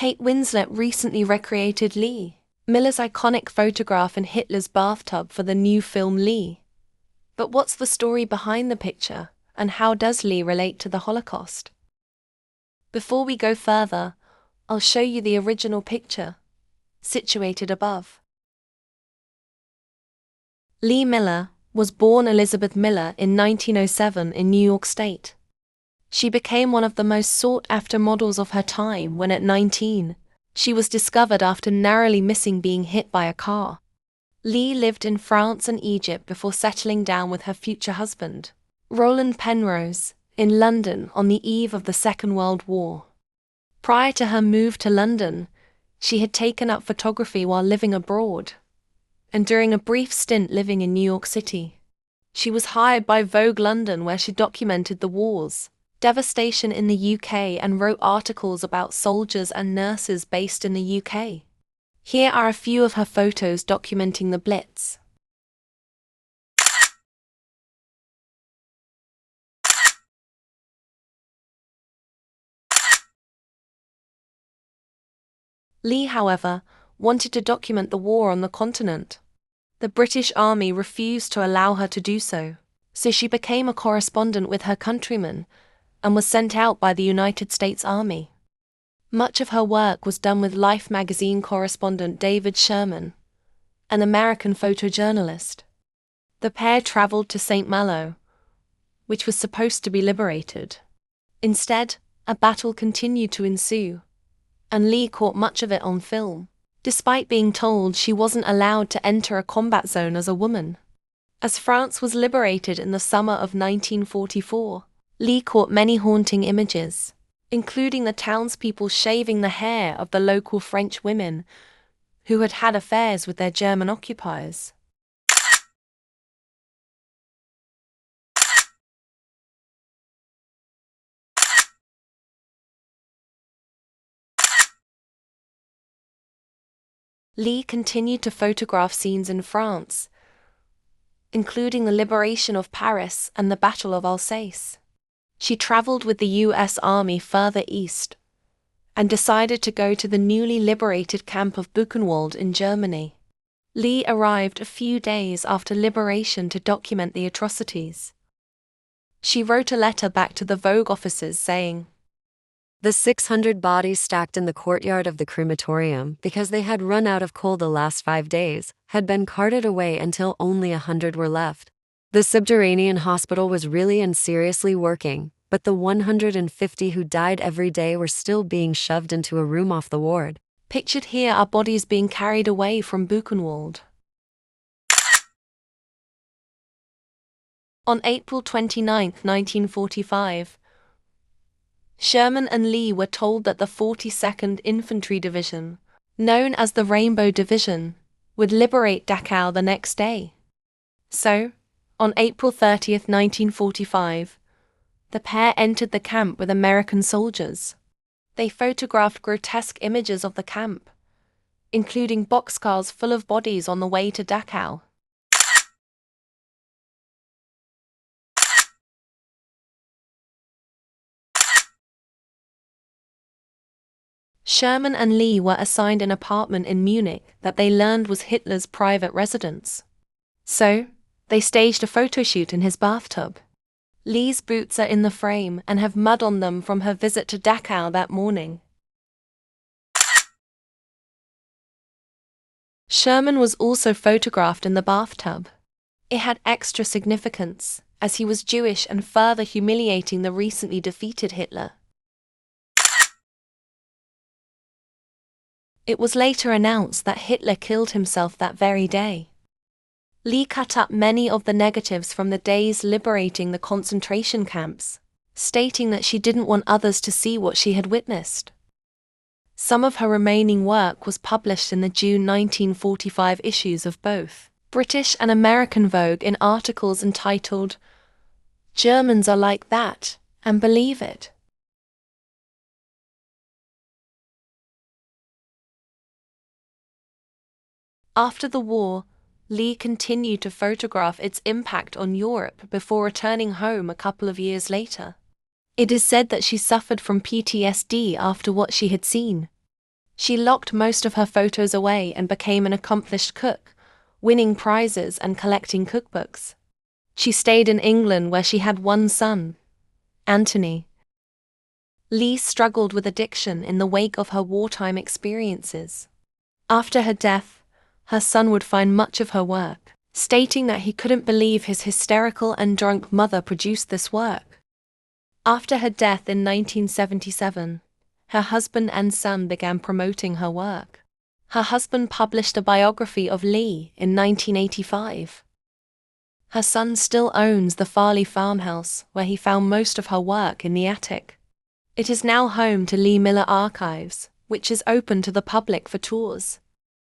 Kate Winslet recently recreated Lee Miller's iconic photograph in Hitler's bathtub for the new film Lee. But what's the story behind the picture, and how does Lee relate to the Holocaust? Before we go further, I'll show you the original picture, situated above. Lee Miller was born Elizabeth Miller in 1907 in New York State. She became one of the most sought-after models of her time when at 19, she was discovered after narrowly missing being hit by a car. Lee lived in France and Egypt before settling down with her future husband, Roland Penrose, in London on the eve of the Second World War. Prior to her move to London, she had taken up photography while living abroad, and during a brief stint living in New York City. She was hired by Vogue London, where she documented the wars, devastation in the UK, and wrote articles about soldiers and nurses based in the UK. Here are a few of her photos documenting the Blitz. Lee, however, wanted to document the war on the continent. The British Army refused to allow her to do so she became a correspondent with her countrymen and was sent out by the United States Army. Much of her work was done with Life magazine correspondent David Sherman, an American photojournalist. The pair traveled to St. Malo, which was supposed to be liberated. Instead, a battle continued to ensue, and Lee caught much of it on film, despite being told she wasn't allowed to enter a combat zone as a woman. As France was liberated in the summer of 1944, Lee caught many haunting images, including the townspeople shaving the hair of the local French women who had had affairs with their German occupiers. Lee continued to photograph scenes in France, including the liberation of Paris and the Battle of Alsace. She traveled with the U.S. Army further east and decided to go to the newly liberated camp of Buchenwald in Germany. Lee arrived a few days after liberation to document the atrocities. She wrote a letter back to the Vogue officers saying, "The 600 bodies stacked in the courtyard of the crematorium, because they had run out of coal the last 5 days, had been carted away until only 100 were left. The subterranean hospital was really and seriously working, but the 150 who died every day were still being shoved into a room off the ward." Pictured here are bodies being carried away from Buchenwald. On April 29, 1945, Sherman and Lee were told that the 42nd Infantry Division, known as the Rainbow Division, would liberate Dachau the next day. So, on April 30, 1945, the pair entered the camp with American soldiers. They photographed grotesque images of the camp, including boxcars full of bodies on the way to Dachau. Sherman and Lee were assigned an apartment in Munich that they learned was Hitler's private residence. So, they staged a photo shoot in his bathtub. Lee's boots are in the frame and have mud on them from her visit to Dachau that morning. Sherman was also photographed in the bathtub. It had extra significance, as he was Jewish and further humiliating the recently defeated Hitler. It was later announced that Hitler killed himself that very day. Lee cut up many of the negatives from the days liberating the concentration camps, stating that she didn't want others to see what she had witnessed. Some of her remaining work was published in the June 1945 issues of both British and American Vogue in articles entitled, "Germans Are Like That, and Believe It." After the war, Lee continued to photograph its impact on Europe before returning home a couple of years later. It is said that she suffered from PTSD after what she had seen. She locked most of her photos away and became an accomplished cook, winning prizes and collecting cookbooks. She stayed in England where she had one son, Anthony. Lee struggled with addiction in the wake of her wartime experiences. After her death, her son would find much of her work, stating that he couldn't believe his hysterical and drunk mother produced this work. After her death in 1977, her husband and son began promoting her work. Her husband published a biography of Lee in 1985. Her son still owns the Farley farmhouse where he found most of her work in the attic. It is now home to Lee Miller Archives, which is open to the public for tours.